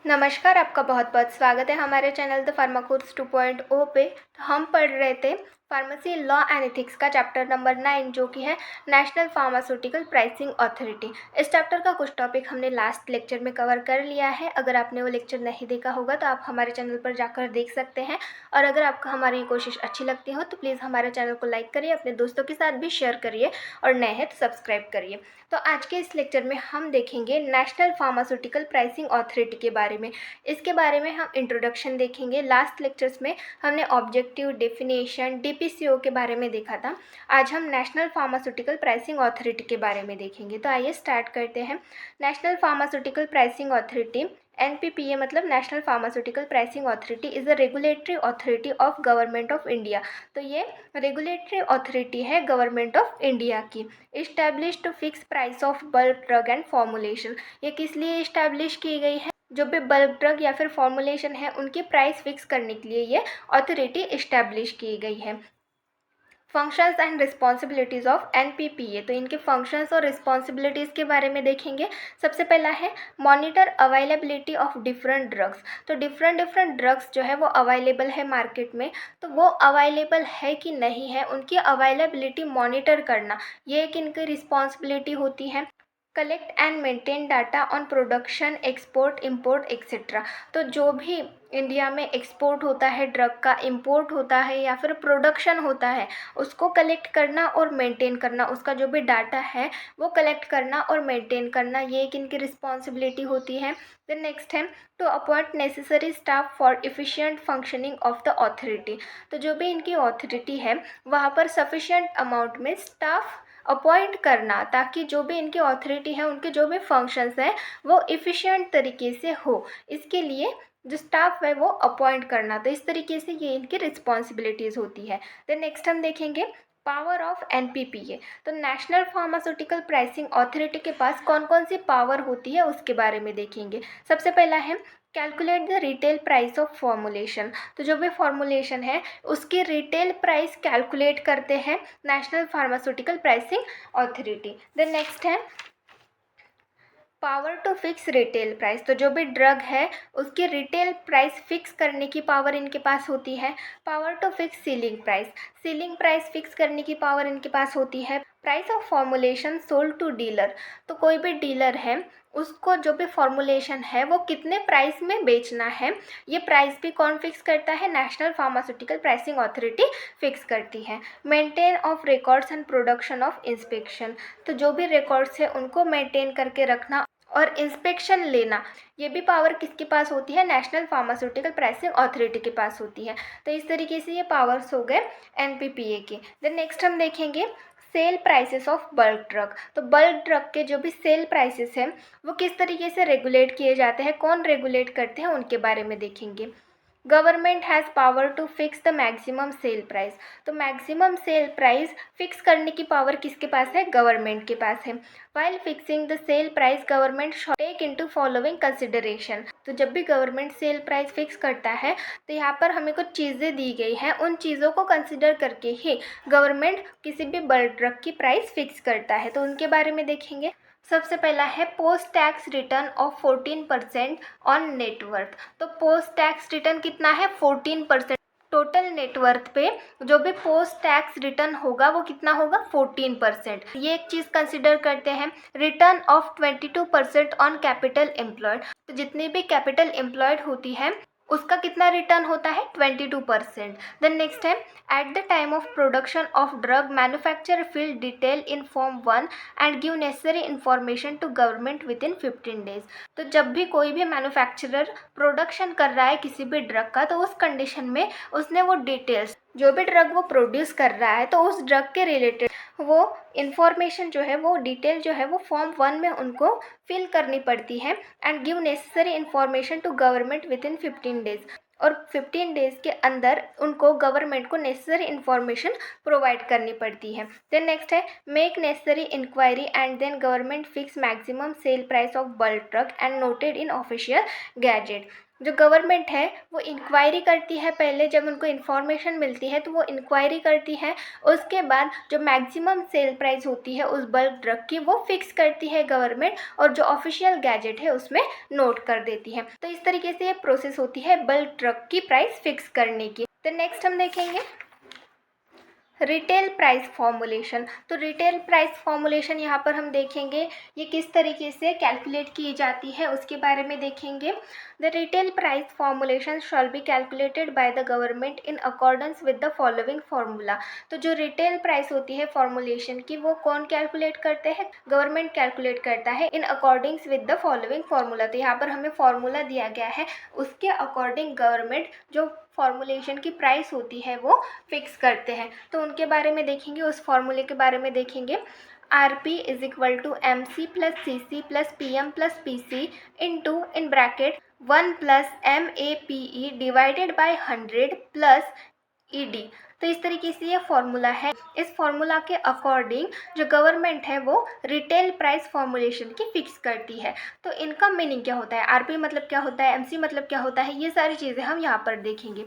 नमस्कार, आपका बहुत बहुत स्वागत है हमारे चैनल द फार्मा कोर्स 2.0 पे। तो हम पढ़ रहे थे फार्मेसी लॉ एंड एथिक्स का चैप्टर नंबर 9 जो कि है नेशनल फार्मास्यूटिकल प्राइसिंग अथॉरिटी। इस चैप्टर का कुछ टॉपिक हमने लास्ट लेक्चर में कवर कर लिया है। अगर आपने वो लेक्चर नहीं देखा होगा तो आप हमारे चैनल पर जाकर देख सकते हैं। और अगर आपको हमारी कोशिश अच्छी लगती हो तो प्लीज़ हमारे चैनल को लाइक करिए, अपने दोस्तों के साथ भी शेयर करिए और नए हैं तो सब्सक्राइब करिए। तो आज के इस लेक्चर में हम देखेंगे नेशनल फार्मास्यूटिकल प्राइसिंग अथॉरिटी के बारे में। इसके बारे में हम इंट्रोडक्शन देखेंगे। लास्ट लेक्चर्स में हमने ऑब्जेक्टिव, डेफिनेशन, डीपीसीओ के बारे में देखा था। आज हम नेशनल फार्मास्यूटिकल प्राइसिंग अथॉरिटी के बारे में देखेंगे। तो आइए स्टार्ट करते हैं। National pharmaceutical pricing authority NPPA मतलब national pharmaceutical pricing authority is a regulatory authority of government of India. तो ये रेगुलेटरी अथॉरिटी है गवर्नमेंट ऑफ इंडिया की। Establish to fix price of bulk drug and formulation. ये किस लिए establish की गई है? जो भी बल्क ड्रग या फिर फॉर्मुलेशन है उनकी प्राइस फिक्स करने के लिए ये अथॉरिटी इस्टेब्लिश की गई है। Functions and responsibilities of NPPA। तो इनके फंक्शंस और रिस्पॉन्सिबिलिटीज़ के बारे में देखेंगे। सबसे पहला है monitor availability of different drugs. तो डिफरेंट ड्रग्स जो है वो अवेलेबल है मार्केट में, तो वो अवेलेबल है कि नहीं है उनकी अवेलेबिलिटी मॉनिटर करना, ये एक इनकी रिस्पॉन्सिबिलिटी होती है। Collect and maintain data on production, export, import etcetera. तो जो भी इंडिया में एक्सपोर्ट होता है ड्रग का, इंपोर्ट होता है या फिर प्रोडक्शन होता है, उसको कलेक्ट करना और मेंटेन करना, उसका जो भी डाटा है वो कलेक्ट करना और मेंटेन करना, ये एक इनकी रिस्पॉन्सिबिलिटी होती है। देन नेक्स्ट है to appoint necessary staff for efficient functioning of the authority. तो जो भी इनकी अथॉरिटी है वहाँ पर सफिशिएंट अमाउंट में स्टाफ अपॉइंट करना, ताकि जो भी इनकी अथॉरिटी है उनके जो भी फंक्शंस हैं वो एफिशिएंट तरीके से हो, इसके लिए जो स्टाफ है वो अपॉइंट करना। तो इस तरीके से ये इनकी रिस्पॉन्सिबिलिटीज़ होती है। देन नेक्स्ट हम देखेंगे पावर ऑफ NPPA। तो नेशनल फार्मास्यूटिकल प्राइसिंग अथॉरिटी के पास कौन कौन सी पावर होती है उसके बारे में देखेंगे। सबसे पहला है calculate the retail price of formulation. तो जो भी फॉर्मुलेशन है उसकी रिटेल प्राइस कैलकुलेट करते हैं national pharmaceutical pricing authority. Then next है power to fix retail price. तो जो भी ड्रग है उसकी रिटेल प्राइस फिक्स करने की पावर इनके पास होती है। Power to fix ceiling price, ceiling price fix करने की पावर इनके पास होती है। Price of formulation sold to dealer. तो कोई भी डीलर है उसको जो भी फॉर्मुलेशन है वो कितने प्राइस में बेचना है, ये प्राइस भी कौन फिक्स करता है? National pharmaceutical pricing authority fix करती है। Maintain of records and production of inspection. तो जो भी रिकॉर्ड्स है उनको मेंटेन करके रखना और इंस्पेक्शन लेना, ये भी पावर किसके पास होती है? नेशनल फार्मास्यूटिकल प्राइसिंग अथॉरिटी के पास होती है। तो इस तरीके से ये पावर्स हो गए NPPA के। देन नेक्स्ट हम देखेंगे sale prices of bulk drug. तो बल्क ड्रग के जो भी सेल प्राइसेस हैं वो किस तरीके से रेगुलेट किए जाते हैं, कौन रेगुलेट करते हैं, उनके बारे में देखेंगे। Government has power to fix the maximum sale price. तो मैक्सिमम सेल प्राइस फिक्स करने की पावर किसके पास है? गवर्नमेंट के पास है। While fixing the sale price government shall take into following consideration. तो जब भी गवर्नमेंट सेल प्राइस फिक्स करता है तो यहाँ पर हमें कुछ चीज़ें दी गई हैं, उन चीज़ों को कंसिडर करके ही गवर्नमेंट किसी भी बल्क ड्रग की प्राइस फिक्स करता है। तो उनके बारे में देखेंगे। सबसे पहला है post tax return of 14% on net worth. तो पोस्ट टैक्स रिटर्न कितना है? 14%। टोटल नेटवर्थ पे जो भी पोस्ट टैक्स रिटर्न होगा वो कितना होगा? 14%। ये एक चीज़ कंसिडर करते हैं। Return of 22% on capital employed. तो जितनी भी कैपिटल एम्प्लॉयड होती है उसका कितना रिटर्न होता है? 22%। देन नेक्स्ट है at the time of production of drug manufacture fill detail in form 1 and give necessary information to government with in 15 days. तो जब भी कोई भी मैन्युफैक्चरर प्रोडक्शन कर रहा है किसी भी ड्रग का, तो उस कंडीशन में उसने वो डिटेल्स, जो भी ड्रग वो प्रोड्यूस कर रहा है तो उस ड्रग के रिलेटेड वो इन्फॉर्मेशन जो है, वो डिटेल जो है वो फॉर्म 1 में उनको फिल करनी पड़ती है। And give necessary information to government with in 15 days. और 15 डेज़ के अंदर उनको गवर्नमेंट को नेसेसरी इन्फॉर्मेशन प्रोवाइड करनी पड़ती है। देन नेक्स्ट है make necessary inquiry and then government fix maximum sale price of bulk drug and noted in official gazette. जो गवर्नमेंट है वो इंक्वायरी करती है, पहले जब उनको इन्फॉर्मेशन मिलती है तो वो इंक्वायरी करती है, उसके बाद जो मैक्सिमम सेल प्राइस होती है उस बल्क ड्रग की वो फिक्स करती है गवर्नमेंट, और जो ऑफिशियल गैजेट है उसमें नोट कर देती है। तो इस तरीके से ये प्रोसेस होती है बल्क ड्रग की प्राइस फिक्स करने की। तो नेक्स्ट हम देखेंगे रिटेल प्राइस फॉर्मूलेशन। तो रिटेल प्राइस फॉर्मूलेशन यहाँ पर हम देखेंगे ये किस तरीके से कैलकुलेट की जाती है उसके बारे में देखेंगे। The retail price formulation shawl be calculated by the government in accordance with the following formula. तो जो रिटेल प्राइस होती है फॉर्मूलेशन की वो कौन कैलकुलेट करते हैं? गवर्नमेंट कैलकुलेट करता है in accordings with the following formula. तो यहाँ पर हमें फार्मूला दिया गया है, उसके अकॉर्डिंग गवर्नमेंट जो फॉर्मूलेशन की प्राइस होती है वो फिक्स करते हैं। तो उनके बारे में देखेंगे, उस फॉर्मूले के बारे में देखेंगे। RP is equal to MC plus CC plus PM plus PC into in bracket 1 plus MAPE divided by 100 plus ED। तो इस तरीके से ये फॉर्मूला है। इस फॉर्मूला के अकॉर्डिंग जो गवर्नमेंट है वो रिटेल प्राइस फॉर्मूलेशन की फिक्स करती है। तो इनका मीनिंग क्या होता है, RP मतलब क्या होता है, MC मतलब क्या होता है, ये सारी चीज़ें हम यहाँ पर देखेंगे।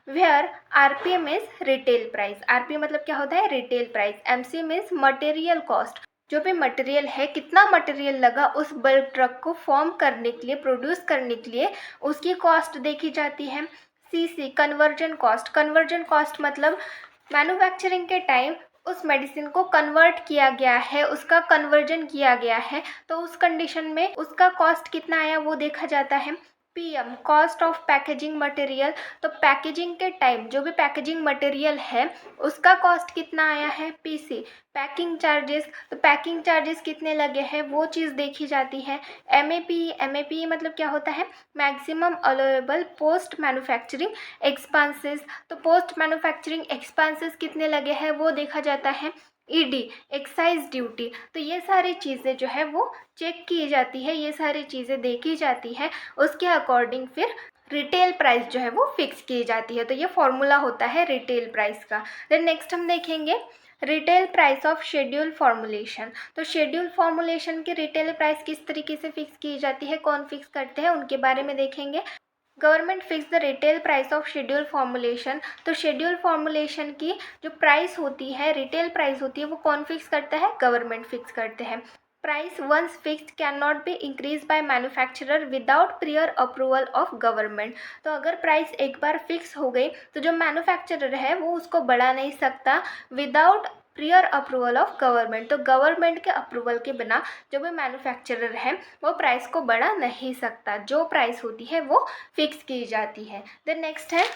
Where RP means retail price, RP मतलब क्या होता है, retail price. MC means material cost, जो भी मटेरियल है, कितना मटेरियल लगा उस बल्क ड्रग को फॉर्म करने के लिए, प्रोड्यूस करने के लिए, उसकी कॉस्ट देखी जाती है। CC conversion cost, conversion cost मतलब मैन्युफैक्चरिंग के टाइम उस मेडिसिन को कन्वर्ट किया गया है, उसका कन्वर्जन किया गया है, तो उस कंडीशन में उसका कॉस्ट कितना आया वो देखा जाता है। PM cost of packaging material, तो पैकेजिंग के टाइम जो भी पैकेजिंग मटेरियल है उसका कॉस्ट कितना आया है। PC पैकिंग चार्जेस, तो पैकिंग चार्जेस कितने लगे हैं वो चीज़ देखी जाती है। MAPE मतलब क्या होता है, maximum allowable post manufacturing expenses, तो पोस्ट मैन्युफैक्चरिंग एक्सपेंसेस कितने लगे हैं वो देखा जाता है। ED एक्साइज ड्यूटी, तो ये सारी चीज़ें जो है वो चेक की जाती है, ये सारी चीज़ें देखी जाती है, उसके अकॉर्डिंग फिर रिटेल प्राइस जो है वो फिक्स की जाती है। तो ये फॉर्मूला होता है रिटेल प्राइस का। देन नेक्स्ट हम देखेंगे retail price of schedule formulation. तो शेड्यूल फॉर्मूलेशन की रिटेल प्राइस किस तरीके से फिक्स की जाती है, कौन फिक्स करते हैं, उनके बारे में देखेंगे। Government fix the retail price of schedule formulation. तो शेड्यूल फॉर्मूलेशन की जो प्राइस होती है, रिटेल प्राइस होती है, वो कौन फिक्स करता है, गवर्नमेंट फिक्स करते हैं। Price once fixed can not be increase by manufacturer without prior approval of government. तो अगर प्राइस एक बार फिक्स हो गई तो जो मैन्युफैक्चरर है वो उसको बढ़ा नहीं सकता without prior approval of government. तो गवर्नमेंट के अप्रूवल के बिना जो भी मैन्युफैक्चरर है वो प्राइस को बढ़ा नहीं सकता, जो प्राइस होती है वो फिक्स की जाती है। देन नेक्स्ट है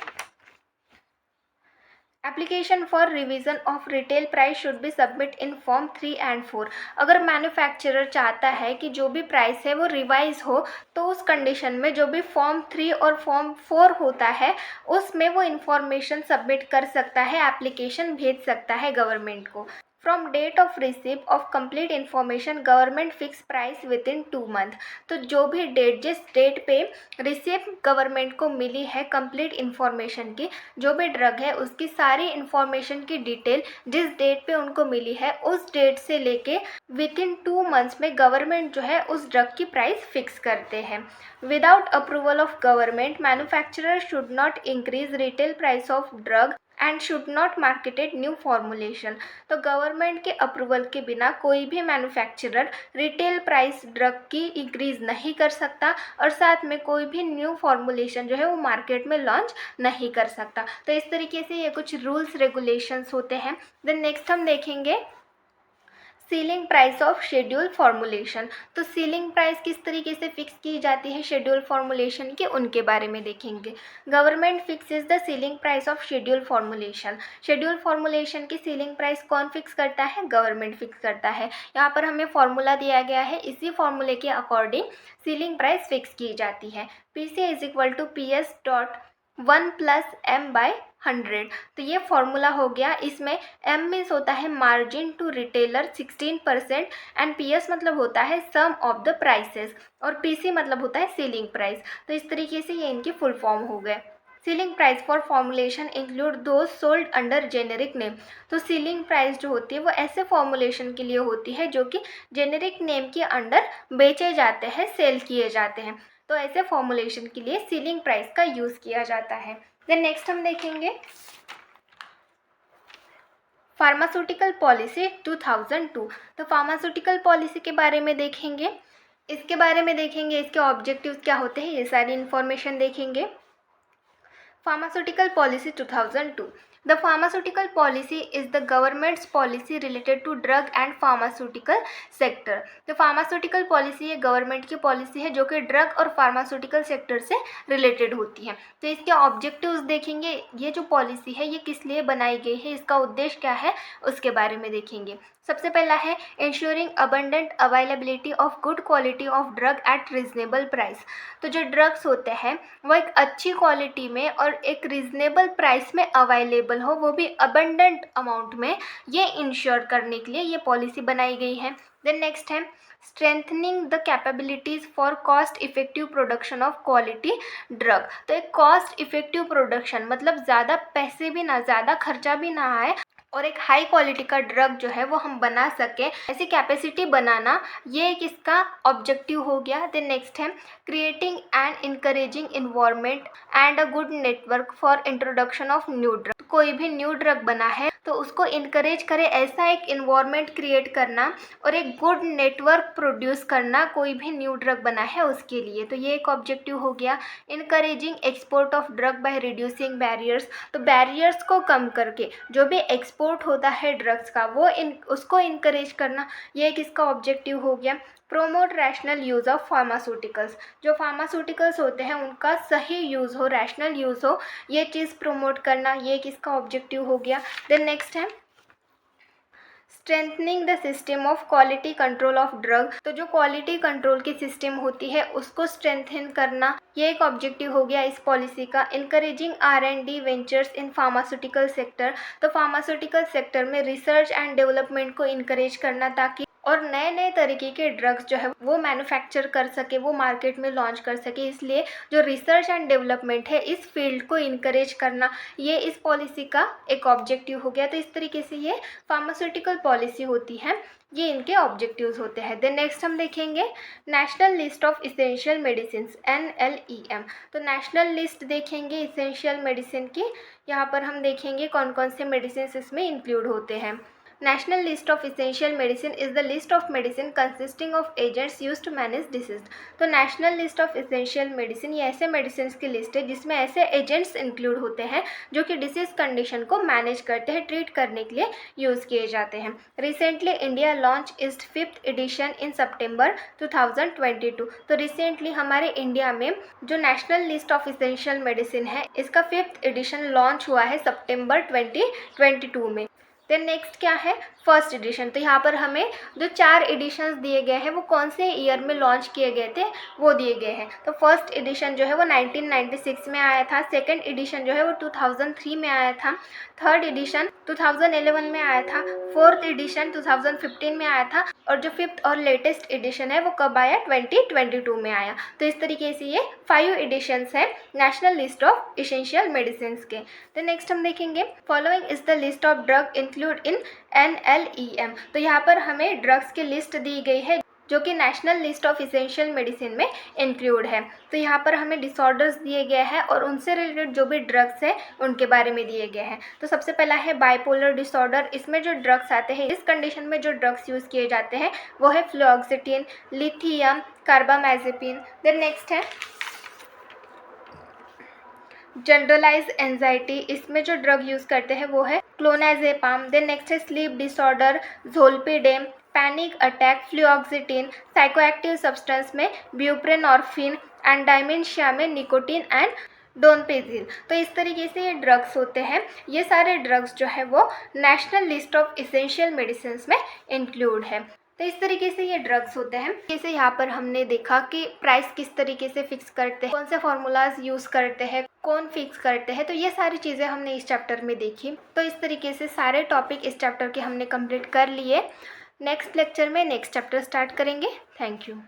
application for revision of retail price should be submit in form 3 and 4। अगर मैन्युफैक्चरर चाहता है कि जो भी प्राइस है वो रिवाइज हो तो उस कंडीशन में जो भी फॉर्म 3 और फॉर्म 4 होता है उसमें वो इंफॉर्मेशन सबमिट कर सकता है, एप्लीकेशन भेज सकता है गवर्नमेंट को। From date of receive of complete information government fix price within 2 month. तो जो भी डेट, जिस डेट पे रिसीव गवर्नमेंट को मिली है कंप्लीट इन्फॉर्मेशन की, जो भी ड्रग है उसकी सारी इन्फॉर्मेशन की डिटेल जिस डेट पे उनको मिली है उस डेट से लेके विद इन 2 मंथ्स में गवर्नमेंट जो है उस ड्रग की प्राइस फिक्स करते हैं। Without approval of government manufacturer should not increase retail price of drug and should not marketed new formulation. तो गवर्नमेंट के अप्रूवल के बिना कोई भी मैन्युफैक्चरर रिटेल प्राइस ड्रग की इंक्रीज नहीं कर सकता और साथ में कोई भी न्यू फॉर्मूलेशन जो है वो मार्केट में लॉन्च नहीं कर सकता। तो इस तरीके से ये कुछ रूल्स रेगुलेशंस होते हैं। देन नेक्स्ट हम देखेंगे ceiling price of schedule formulation. तो सीलिंग प्राइस किस तरीके से फिक्स की जाती है शेड्यूल फॉर्मूलेशन की, उनके बारे में देखेंगे। Government fixes the ceiling price of schedule formulation. Schedule formulation की सीलिंग प्राइस कौन फिक्स करता है, गवर्नमेंट फिक्स करता है। यहाँ पर हमें फॉर्मूला दिया गया है, इसी फॉर्मूले के अकॉर्डिंग सीलिंग प्राइस फिक्स की जाती है। PC is equal to PS dot 1 plus M by 100। तो ये फॉर्मूला हो गया। इसमें M मीन्स होता है margin to retailer 16% and PS मतलब होता है सम ऑफ द प्राइसेस और PC मतलब होता है सीलिंग प्राइस। तो इस तरीके से ये इनकी फुल फॉर्म हो गए। Ceiling price for formulation include those sold under generic name. तो सीलिंग प्राइस जो होती है वो ऐसे फॉर्मूलेशन के लिए होती है जो कि जेनेरिक नेम के अंडर बेचे जाते हैं, सेल किए जाते हैं। तो ऐसे फॉर्मुलेशन के लिए सीलिंग प्राइस का यूज़ किया जाता है। देन नेक्स्ट हम देखेंगे फार्मास्यूटिकल पॉलिसी 2002। तो फार्मास्यूटिकल पॉलिसी के बारे में देखेंगे, इसके ऑब्जेक्टिव्स क्या होते हैं, ये सारी इन्फॉर्मेशन देखेंगे। Pharmaceutical Policy 2002. The pharmaceutical policy is the government's policy related to drug and pharmaceutical sector. तो pharmaceutical policy ये गवर्नमेंट की पॉलिसी है जो कि ड्रग और फार्मास्यूटिकल सेक्टर से रिलेटेड होती है। तो इसके ऑब्जेक्टिव्स देखेंगे, ये जो पॉलिसी है ये किस लिए बनाई गई है, इसका उद्देश्य क्या है, उसके बारे में देखेंगे। सबसे पहला है ensuring abundant availability of good quality of drug eight reasonable price. तो जो ड्रग्स होते हैं वो एक अच्छी क्वालिटी में और एक रिजनेबल प्राइस में अवेलेबल हो, वो भी अबंडेंट अमाउंट में, ये इंश्योर करने के लिए ये पॉलिसी बनाई गई है। देन नेक्स्ट है strengthening the capabilities for cost effective production of quality drug. तो एक कॉस्ट इफेक्टिव प्रोडक्शन मतलब ज़्यादा पैसे भी ना, ज़्यादा खर्चा भी ना आए और एक हाई क्वालिटी का ड्रग जो है वो हम बना सकें, ऐसी कैपेसिटी बनाना, ये एक इसका ऑब्जेक्टिव हो गया। देन नेक्स्ट है creating and encouraging environment and a good network for introduction of new drug. कोई भी न्यू ड्रग बना है तो उसको इनकरेज करे, ऐसा एक इन्वायरमेंट क्रिएट करना और एक गुड नेटवर्क प्रोड्यूस करना कोई भी न्यू ड्रग बना है उसके लिए। तो ये एक ऑब्जेक्टिव हो गया। Encouraging export of drug by reducing barriers. तो बैरियर्स को कम करके जो भी एक्सपोर्ट होता है ड्रग्स का वो उसको इनकरेज करना, ये एक इसका ऑब्जेक्टिव हो गया। Promote rational use of pharmaceuticals. जो फार्मास्यूटिकल्स होते हैं उनका सही यूज़ हो, रैशनल यूज़ हो, ये चीज़ प्रोमोट करना, ये एक इसका ऑब्जेक्टिव हो गया। देन नेक्स्ट है strengthening the system of quality control of drug. तो जो क्वालिटी कंट्रोल की सिस्टम होती है उसको स्ट्रेंथन करना, ये एक ऑब्जेक्टिव हो गया इस पॉलिसी का। Encouraging R&D ventures in pharmaceutical sector. तो फार्मास्यूटिकल सेक्टर में रिसर्च एंड डेवलपमेंट को इनकरेज करना ताकि और नए नए तरीके के ड्रग्स जो है वो मैन्युफैक्चर कर सके, वो मार्केट में लॉन्च कर सके, इसलिए जो रिसर्च एंड डेवलपमेंट है इस फील्ड को इनकरेज करना, ये इस पॉलिसी का एक ऑब्जेक्टिव हो गया। तो इस तरीके से ये फार्मास्यूटिकल पॉलिसी होती है, ये इनके ऑब्जेक्टिव्स होते हैं। देन नेक्स्ट हम देखेंगे national list of essential medicine NLEM। तो नेशनल लिस्ट देखेंगे इसेंशियल मेडिसिन की, यहाँ पर हम देखेंगे कौन कौन से मेडिसिन इसमें इंक्लूड होते हैं। National list of essential medicine is the list of medicine consisting of agents used to manage disease। तो national list of essential medicine ये ऐसे मेडिसिन की लिस्ट है जिसमें ऐसे एजेंट्स इंक्लूड होते हैं जो कि डिसीज कंडीशन को मैनेज करते हैं, ट्रीट करने के लिए यूज़ किए जाते हैं। Recently India launch its 5th edition in September 2022। तो रिसेंटली हमारे इंडिया में जो national list of essential medicine है इसका 5th एडिशन लॉन्च हुआ है सितंबर 2022 में। देन नेक्स्ट क्या है फर्स्ट एडिशन। तो यहाँ पर हमें जो 4 एडिशंस दिए गए हैं वो कौन से ईयर में लॉन्च किए गए थे वो दिए गए हैं। तो फर्स्ट एडिशन जो है वो 1996 में आया था, सेकंड एडिशन जो है वो 2003 में आया था, थर्ड एडिशन 2011 में आया था, फोर्थ एडिशन 2015 में आया था और जो 5th और लेटेस्ट एडिशन है वो कब आया, 2022 में आया। तो इस तरीके से ये 5 एडिशंस है national list of essential medicine के। तो नेक्स्ट हम देखेंगे following is the list of drug include in NLEM। तो यहाँ पर हमें ड्रग्स की लिस्ट दी गई है जो कि national list of essential medicine में इंक्लूड है। तो यहाँ पर हमें डिसऑर्डर्स दिए गए हैं और उनसे रिलेटेड जो भी ड्रग्स हैं उनके बारे में दिए गए हैं। तो सबसे पहला है बाइपोलर डिसऑर्डर। इसमें जो ड्रग्स आते हैं, इस कंडीशन में जो ड्रग्स यूज़ किए जाते हैं वो है fluoxetine, lithium, carbamazepine. Then next है जनरलाइज एंजाइटी। इसमें जो ड्रग यूज़ करते हैं वो है क्लोनाजेपाम। देन नेक्स्ट है sleep disorder, zolpidem, panic attack, fluoxetine. Psychoactive substance में ब्यूप्रेनॉर्फिन एंड डायमेंशिया में निकोटीन एंड डोनपेजिल। तो इस तरीके से ये ड्रग्स होते हैं। ये सारे ड्रग्स जो है वो national list of essential medicine में इंक्लूड है। तो इस तरीके से ये ड्रग्स होते हैं। जैसे यहाँ पर हमने देखा कि प्राइस किस तरीके से फिक्स करते हैं, कौन से फार्मूलाज यूज़ करते हैं, कौन फिक्स करते हैं, तो ये सारी चीज़ें हमने इस चैप्टर में देखी। तो इस तरीके से सारे टॉपिक इस चैप्टर के हमने कंप्लीट कर लिए। नेक्स्ट लेक्चर में नेक्स्ट चैप्टर स्टार्ट करेंगे। Thank you.